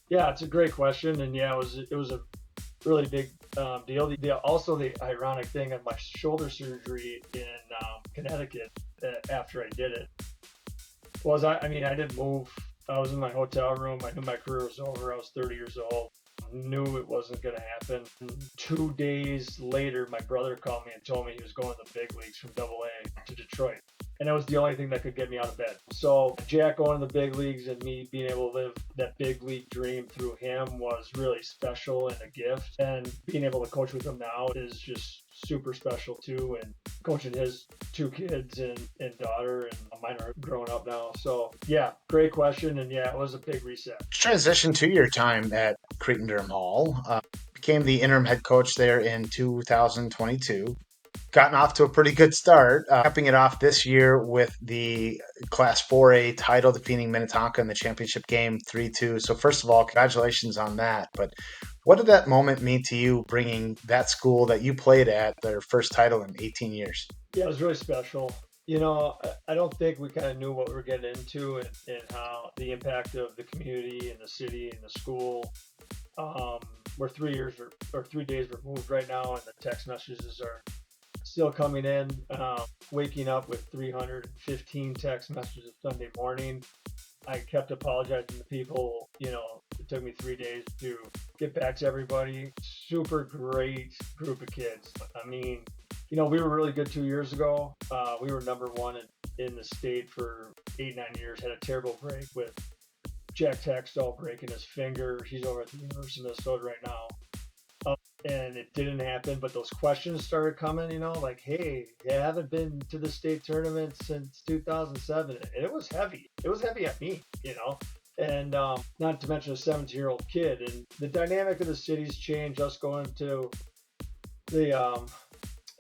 Yeah, it's a great question, and yeah, it was a really big deal. Also, the ironic thing of my shoulder surgery in Connecticut after I did it was I didn't move. I was in my hotel room. I knew my career was over. I was 30 years old. Knew it wasn't going to happen. 2 days later, my brother called me and told me he was going to the big leagues from Double A to Detroit. And that was the only thing that could get me out of bed. So Jack going to the big leagues and me being able to live that big league dream through him was really special and a gift. And being able to coach with him now is just super special too. And coaching his 2 kids and daughter, and mine are growing up now. So yeah, great question. And yeah, it was a big reset. Transition to your time at Cretin-Derham Hall. Became the interim head coach there in 2022. Gotten off to a pretty good start, capping it off this year with the Class 4A title, defeating Minnetonka in the championship game 3-2. So first of all, congratulations on that. But what did that moment mean to you, bringing that school that you played at their first title in 18 years? Yeah, it was really special. I don't think we kind of knew what we were getting into, and how the impact of the community and the city and the school. We're 3 years or 3 days removed right now, and the text messages are still coming in. Waking up with 315 text messages Sunday morning. I kept apologizing to people. It took me 3 days to get back to everybody. Super great group of kids. I mean, we were really good 2 years ago. We were number one in the state for 8-9 years. Had a terrible break with Jack Textall breaking his finger. He's over at the University of Minnesota right now. And it didn't happen, but those questions started coming, like, hey, you haven't been to the state tournament since 2007. And it was heavy. It was heavy at me, and not to mention a 17-year-old kid. And the dynamic of the city's changed. Us going to the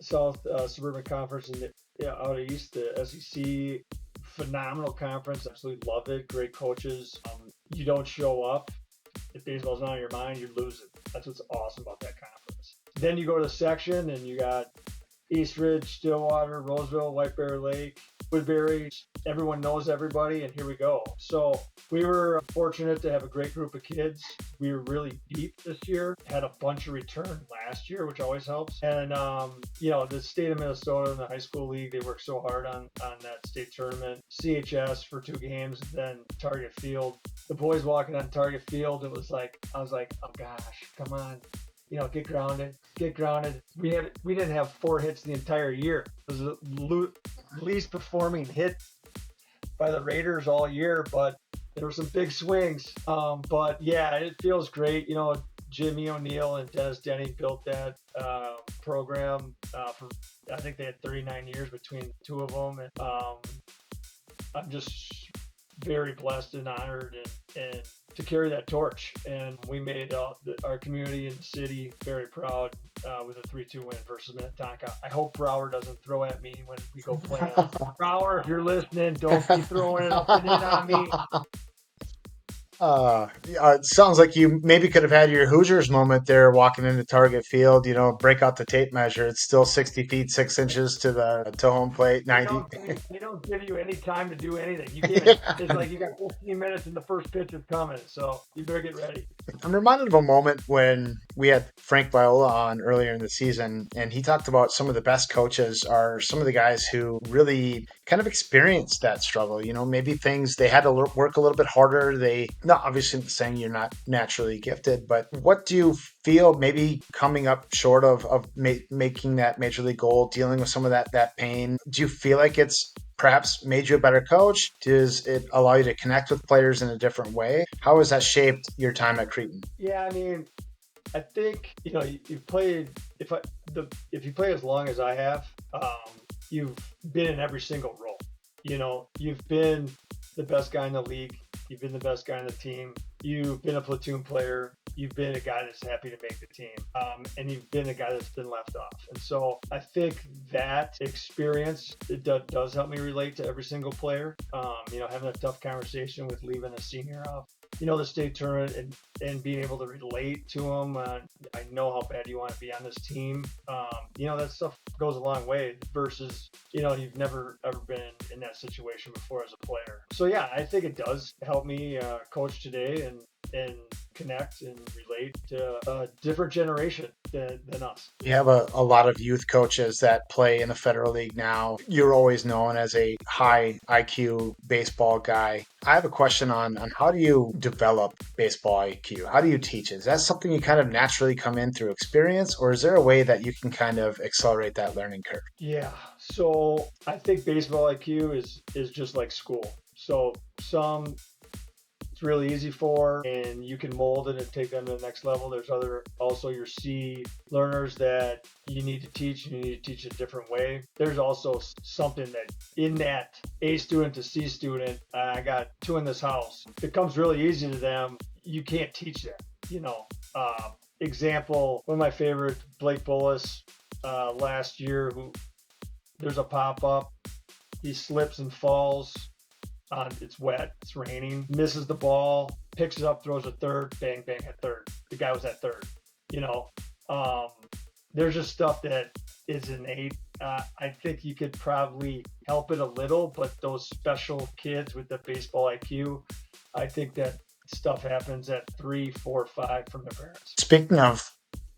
South Suburban Conference and out east, the SEC, phenomenal conference. Absolutely love it. Great coaches. You don't show up. If baseball's not on your mind, you're losing. That's what's awesome about that conference. Then you go to the section, and you got East Ridge, Stillwater, Roseville, White Bear Lake, Woodbury. Everyone knows everybody, and here we go. So we were fortunate to have a great group of kids. We were really deep this year. Had a bunch of return last year, which always helps. And, the state of Minnesota and the high school league, they worked so hard on that state tournament. CHS for 2 games, then Target Field. The boys walking on Target Field, I was like, oh gosh, come on. Get grounded. We didn't have 4 hits the entire year. It was the least performing hit by the Raiders all year, but there were some big swings. But yeah, it feels great. Jimmy O'Neill and Dennis Denny built that program for, I think they had 39 years between the 2 of them. And I'm just very blessed and honored and to carry that torch. And we made our community and the city very proud with a 3-2 win versus Minnetonka. I hope Brower doesn't throw at me when we go play. Brower, if you're listening, don't be throwing it up and in on me. It sounds like you maybe could have had your Hoosiers moment there walking into Target Field, break out the tape measure. It's still 60 feet, 6 inches to home plate, 90. They don't give you any time to do anything. You can't. It's like you got 15 minutes and the first pitch is coming, so you better get ready. I'm reminded of a moment when we had Frank Viola on earlier in the season, and he talked about some of the best coaches are some of the guys who really kind of experienced that struggle. Maybe things they had to work a little bit harder. Not obviously saying you're not naturally gifted, but what do you feel maybe coming up short of making that major league goal, dealing with some of that pain? Do you feel like it's perhaps made you a better coach? Does it allow you to connect with players in a different way? How has that shaped your time at Cretin? Yeah, I mean, I think you've played. If you play as long as I have, you've been in every single role. You've been the best guy in the league. You've been the best guy on the team. You've been a platoon player. You've been a guy that's happy to make the team. And you've been a guy that's been left off. And so I think that experience, it does help me relate to every single player. Having a tough conversation with leaving a senior off, the state tournament and being able to relate to them. I know how bad you want to be on this team. That stuff goes a long way versus, you've never ever been in that situation before as a player. So yeah, I think it does help me coach today. And and connect and relate to a different generation than us. You have a lot of youth coaches that play in the Federal League now. You're always known as a high IQ baseball guy. I have a question on how do you develop baseball IQ? How do you teach it? Is that something you kind of naturally come in through experience, or is there a way that you can kind of accelerate that learning curve? Yeah. So I think baseball IQ is just like school. So some it's really easy for, and you can mold it and take them to the next level. There's other also your C learners that you need to teach, and you need to teach it a different way. There's also something that in that A student to C student, I got two in this house. It comes really easy to them. You can't teach that, you know. Example, one of my favorite, Blake Bullis, last year, who there's a pop up, he slips and falls. It's wet, it's raining, misses the ball, picks it up, throws a third, bang, bang at third. The guy was at third. You know, there's just stuff that is innate. I think you could probably help it a little, but those special kids with the baseball IQ, I think that stuff happens at 3, 4, 5 from their parents. Speaking of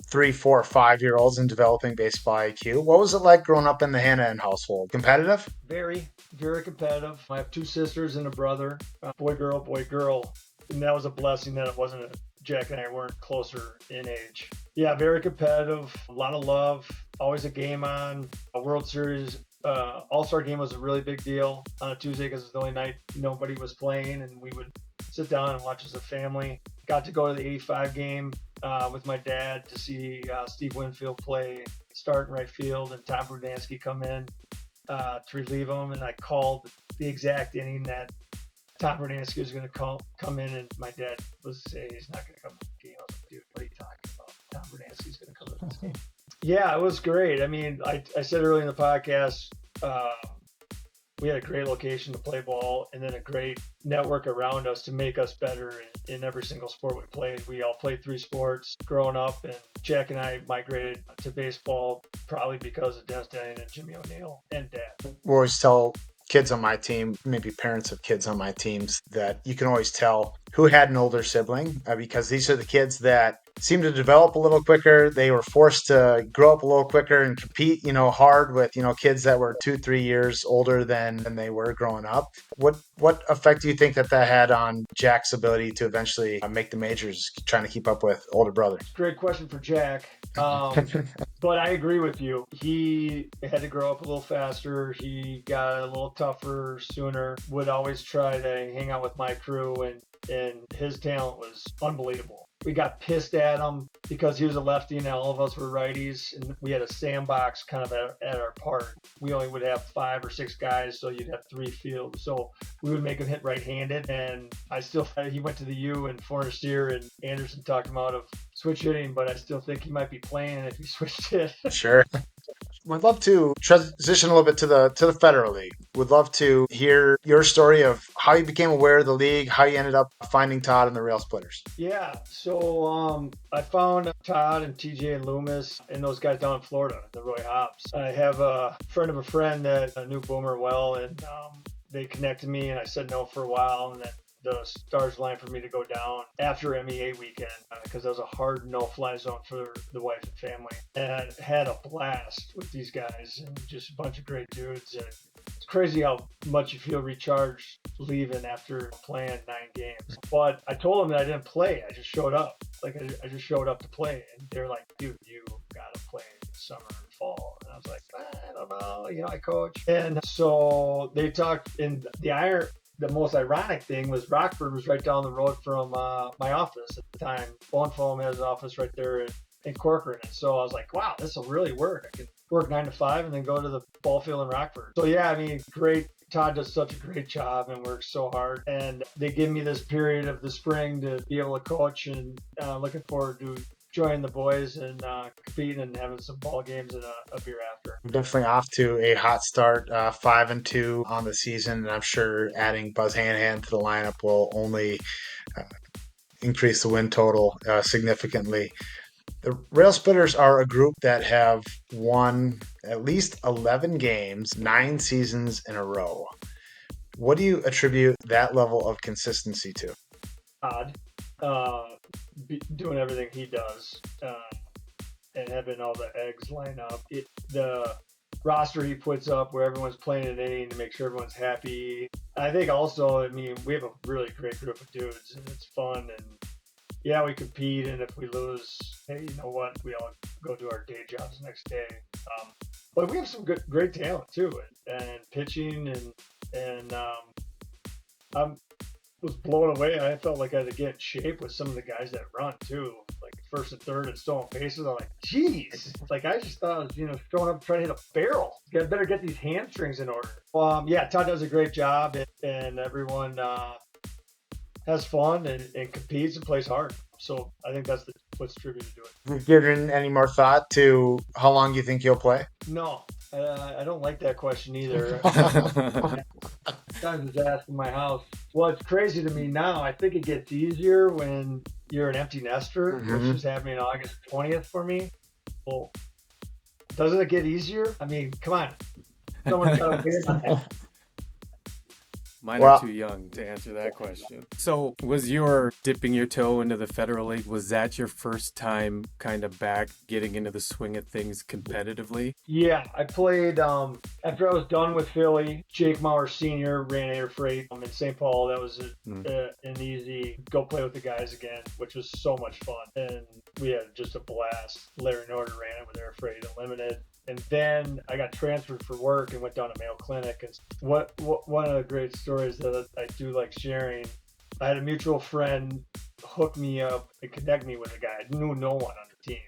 3, 4, 5-year-olds and developing baseball IQ, what was it like growing up in the Hannahan household? Competitive? Very, very competitive. I have 2 sisters and a brother, boy, girl. And that was a blessing that it wasn't Jack and I weren't closer in age. Yeah, very competitive, a lot of love, always a game on. A World Series All-Star game was a really big deal on a Tuesday because it was the only night nobody was playing, and we would sit down and watch as a family. Got to go to the 85 game with my dad to see Steve Winfield play, start in right field, and Tom Brudansky come in to relieve him. And I called the exact inning that Tom Brudansky was going to come in, and my dad was saying he's not going to come to the game. I was like, dude, what are you talking about? Tom Brudansky's going to come to this game. Yeah, it was great. I mean, I said earlier in the podcast, we had a great location to play ball, and then a great network around us to make us better in every single sport we played. We all played 3 sports growing up, and Jack and I migrated to baseball probably because of Dennis Denny and Jimmy O'Neill and Dad. We always tell kids on my team, maybe parents of kids on my teams, that you can always tell who had an older sibling because these are the kids that seem to develop a little quicker. They were forced to grow up a little quicker and compete, hard with, kids that were 2-3 years older than they were growing up. What effect do you think that had on Jack's ability to eventually make the majors, trying to keep up with older brother? Great question for Jack. But I agree with you. He had to grow up a little faster. He got a little tougher sooner. Would always try to hang out with my crew, and his talent was unbelievable. We got pissed at him because he was a lefty and all of us were righties, and we had a sandbox kind of at our park. We only would have 5 or 6 guys, so you'd have 3 fields. So we would make him hit right-handed, and he went to the U, and Forrester and Anderson talked him out of switch hitting, but I still think he might be playing if he switched it. Sure. Would love to transition a little bit to the Federal League. Would love to hear your story of how you became aware of the league, how you ended up finding Todd and the Rail Splitters. Yeah, so I found Todd and TJ and Loomis and those guys down in Florida, the Roy Hobbs. I have a friend of a friend that knew Boomer well, and they connected me, and I said no for a while, and then the stars aligned for me to go down after MEA weekend because that was a hard no-fly zone for the wife and family. And had a blast with these guys and just a bunch of great dudes. And it's crazy how much you feel recharged leaving after playing 9 games. But I told them that I didn't play. I just showed up. I just showed up to play. And they're like, dude, you got to play summer and fall. And I was like, I don't know. I coach. And so they talked in the most ironic thing was Rockford was right down the road from my office at the time. Bone Foam has an office right there in Corcoran. And so I was like, wow, this will really work. I can work 9 to 5 and then go to the ball field in Rockford. So yeah, I mean, great. Todd does such a great job and works so hard. And they give me this period of the spring to be able to coach, and looking forward to joining the boys and competing and having some ball games and a beer after. I'm definitely off to a hot start, 5-2 on the season, and I'm sure adding Buzz Hannahan to the lineup will only increase the win total significantly. The Rail Splitters are a group that have won at least 11 games, 9 seasons in a row. What do you attribute that level of consistency to? Todd. doing everything he does, and having all the eggs line up. The roster he puts up where everyone's playing an inning to make sure everyone's happy. I think also, I mean, we have a really great group of dudes, and it's fun. And yeah, we compete, and if we lose, hey, you know what? We all go do our day jobs the next day. But we have some great talent too, and pitching, and I was blown away. I felt like I had to get in shape with some of the guys that run too, like first and third and stolen bases. I'm like, geez, like I just thought I was, throwing up trying to hit a barrel. You better get these hamstrings in order. Yeah, Todd does a great job, and everyone has fun and competes and plays hard. So I think that's what's tributed to it. Have you given any more thought to how long you think you'll play? No, I don't like that question either. Sometimes it's asked in my house. Well, it's crazy to me now. I think it gets easier when you're an empty nester, which is happening August 20th for me. Well, doesn't it get easier? I mean, come on. Someone's got to win on that. Mine are too young to answer that question. So was your dipping your toe into the Federal League, was that your first time kind of back getting into the swing of things competitively? Yeah, I played, after I was done with Philly, Jake Maurer Sr. ran air freight in St. Paul. That was an easy go play with the guys again, which was so much fun. And we had just a blast. Larry Norton ran it with air freight unlimited. And then I got transferred for work and went down to Mayo Clinic. And one of the great stories that I do like sharing, I had a mutual friend hook me up and connect me with a guy. I knew no one on the team.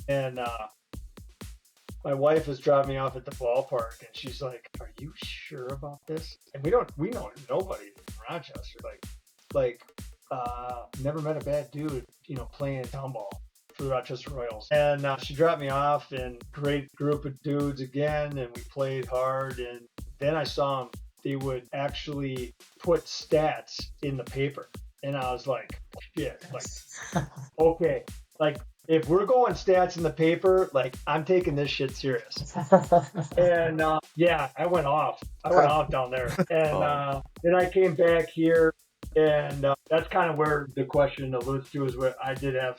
And my wife was dropping me off at the ballpark, and she's like, "Are you sure about this?" And we know nobody in Rochester. Never met a bad dude, playing town ball for the Rochester Royals. And she dropped me off, and great group of dudes again, and we played hard. And then I saw them, they would actually put stats in the paper. And I was like, shit, okay, if we're going stats in the paper, I'm taking this shit serious. And I went off down there. And then I came back here. And that's kind of where the question alludes to, is where I did have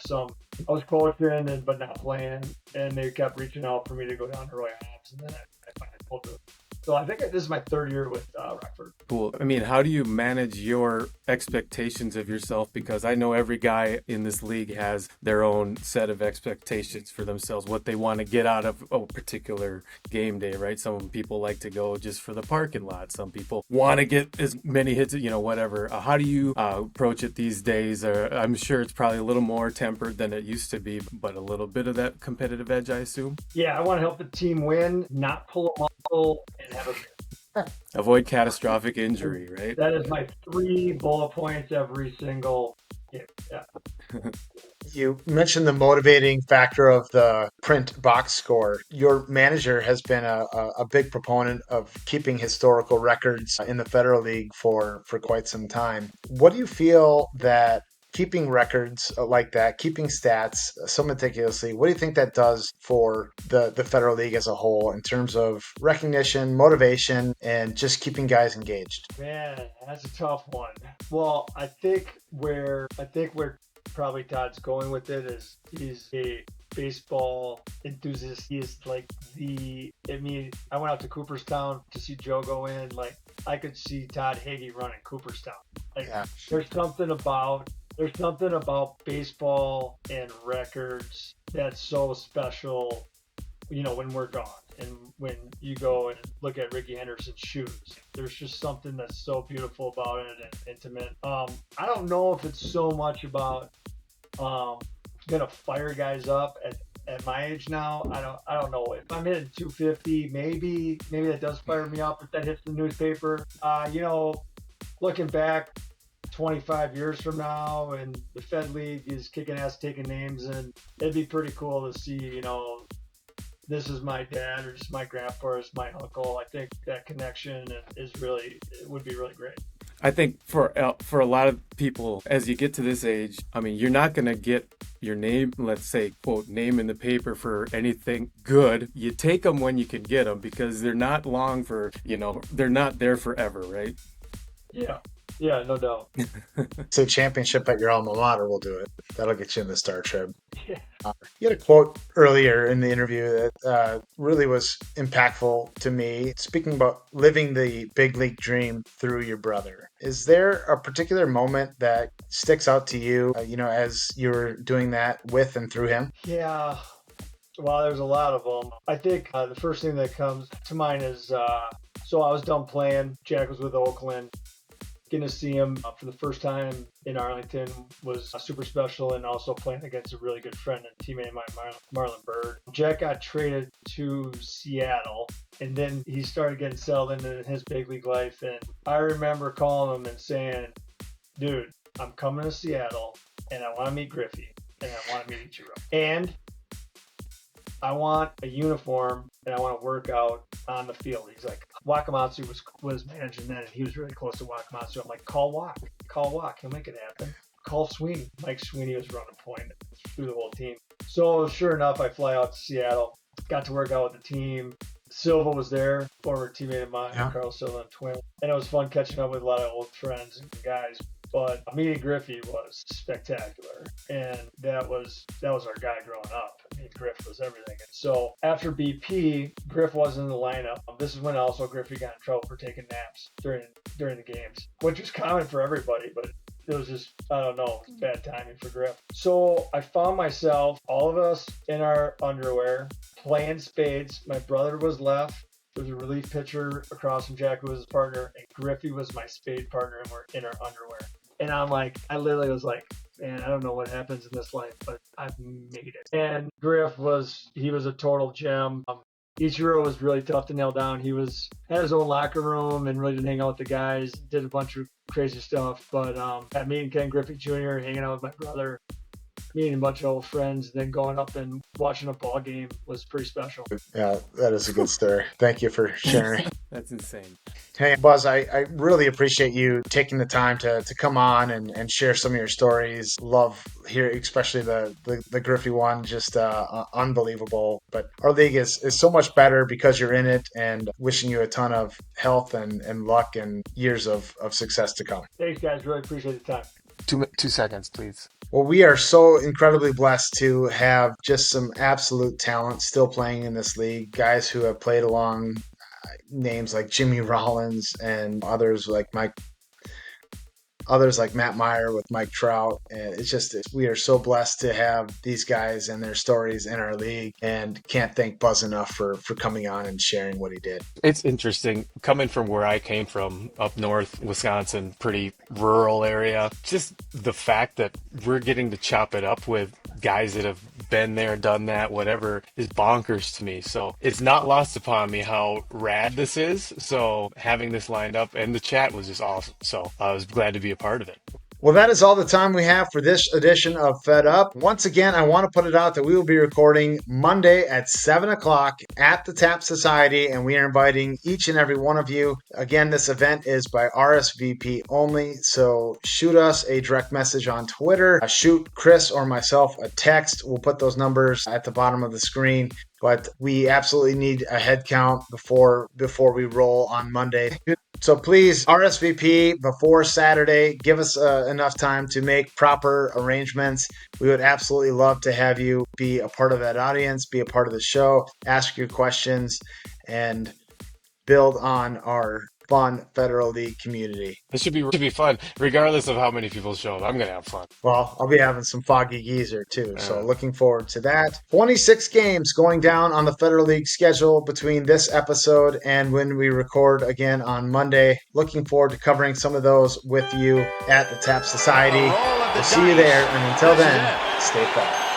I was coaching but not playing, and they kept reaching out for me to go down to Roy Hobbs, and then I finally pulled it. So I think this is my third year with Rockford. Cool. I mean, how do you manage your expectations of yourself? Because I know every guy in this league has their own set of expectations for themselves, what they want to get out of a particular game day, right? Some people like to go just for the parking lot. Some people want to get as many hits, whatever. How do you approach it these days? I'm sure it's probably a little more tempered than it used to be, but a little bit of that competitive edge, I assume? Yeah, I want to help the team win, not pull a muscle, and have avoid catastrophic injury, right? That is my 3 bullet points every single game. Yeah. You mentioned the motivating factor of the print box score. Your manager has been a big proponent of keeping historical records in the Federal League for quite some time. What do you feel that keeping records like that, keeping stats so meticulously, what do you think that does for the Federal League as a whole in terms of recognition, motivation, and just keeping guys engaged? Man, that's a tough one. Well, I think where probably Todd's going with it is he's a baseball enthusiast. He is I went out to Cooperstown to see Joe go in. I could see Todd Hagee running Cooperstown. There's something about baseball and records that's so special, when we're gone. And when you go and look at Ricky Henderson's shoes, there's just something that's so beautiful about it and intimate. I don't know if it's so much about gonna fire guys up at my age now. I don't know. If I'm hitting 250, maybe that does fire me up if that hits the newspaper. Looking back 25 years from now and the Fed League is kicking ass, taking names, and it'd be pretty cool to see, this is my dad or just my grandpa or it's my uncle. I think that connection would be really great. I think for a lot of people, as you get to this age, I mean, you're not going to get your name, let's say, quote, name in the paper for anything good. You take them when you can get them because they're not long they're not there forever, right? Yeah. Yeah, no doubt. So championship at your alma mater will do it. That'll get you in the star trip. Yeah. You had a quote earlier in the interview that really was impactful to me. Speaking about living the big league dream through your brother, is there a particular moment that sticks out to you, as you were doing that with and through him? Yeah. Well, there's a lot of them. I think the first thing that comes to mind is so I was done playing. Jack was with Oakland. Getting to see him for the first time in Arlington was super special, and also playing against a really good friend and teammate of mine, Marlon Byrd. Jack got traded to Seattle, and then he started getting settled into his big league life. And I remember calling him and saying, dude, I'm coming to Seattle, and I want to meet Griffey, and I want to meet Ichiro. And I want a uniform, and I want to work out on the field. He's like, Wakamatsu was managing then, and he was really close to Wakamatsu. I'm like, call Wak, he'll make it happen. Call Sweeney. Mike Sweeney was running point through the whole team. So sure enough, I fly out to Seattle, got to work out with the team. Silva was there, former teammate of mine, yeah. Carl Silva, twin. And it was fun catching up with a lot of old friends and guys. But meeting Griffey was spectacular, and that was our guy growing up. I mean, Griff was everything. And so after BP, Griff wasn't in the lineup. This is when also Griffey got in trouble for taking naps during the games, which was common for everybody, but it was just, I don't know, bad timing for Griff. So I found myself, all of us in our underwear, playing spades. My brother was left. There was a relief pitcher across from Jack, who was his partner, and Griffey was my spade partner, and we're in our underwear. And I literally was like, man, I don't know what happens in this life, but I've made it. And Griff he was a total gem. Ichiro was really tough to nail down. He had his own locker room and really didn't hang out with the guys, did a bunch of crazy stuff. But at me and Ken Griffey Jr., hanging out with my brother, meeting a bunch of old friends, then going up and watching a ball game was pretty special. Yeah, that is a good story. Thank you for sharing. That's insane. Hey, Buzz, I really appreciate you taking the time to come on and share some of your stories. Love hearing, especially the Griffey one, just unbelievable. But our league is so much better because you're in it, and wishing you a ton of health and luck and years of success to come. Thanks, guys. Really appreciate the time. 2 seconds, please. Well, we are so incredibly blessed to have just some absolute talent still playing in this league. Guys who have played along names like Jimmy Rollins and others like Matt Meyer with Mike Trout. And we are so blessed to have these guys and their stories in our league, and can't thank Buzz enough for coming on and sharing what he did. It's interesting coming from where I came from, up north, Wisconsin, pretty rural area. Just the fact that we're getting to chop it up with guys that have been there, done that, whatever, is bonkers to me. So it's not lost upon me how rad this is. So having this lined up, and the chat was just awesome. So I was glad to be a part of it. Well, that is all the time we have for this edition of Fed Up. Once again, I want to put it out that we will be recording Monday at 7 o'clock at the Tap Society, and we are inviting each and every one of you. Again, this event is by RSVP only, so shoot us a direct message on Twitter. Shoot Chris or myself a text. We'll put those numbers at the bottom of the screen. But we absolutely need a head count before we roll on Monday. So please RSVP before Saturday. Give us enough time to make proper arrangements. We would absolutely love to have you be a part of that audience, be a part of the show, ask your questions, and build on our fun Federal League community. It should be fun, regardless of how many people show up. I'm going to have fun. Well, I'll be having some Foggy Geezer too, so looking forward to that. 26 games going down on the Federal League schedule between this episode and when we record again on Monday. Looking forward to covering some of those with you at the Tap Society. We'll see you there, and until then, stay fed.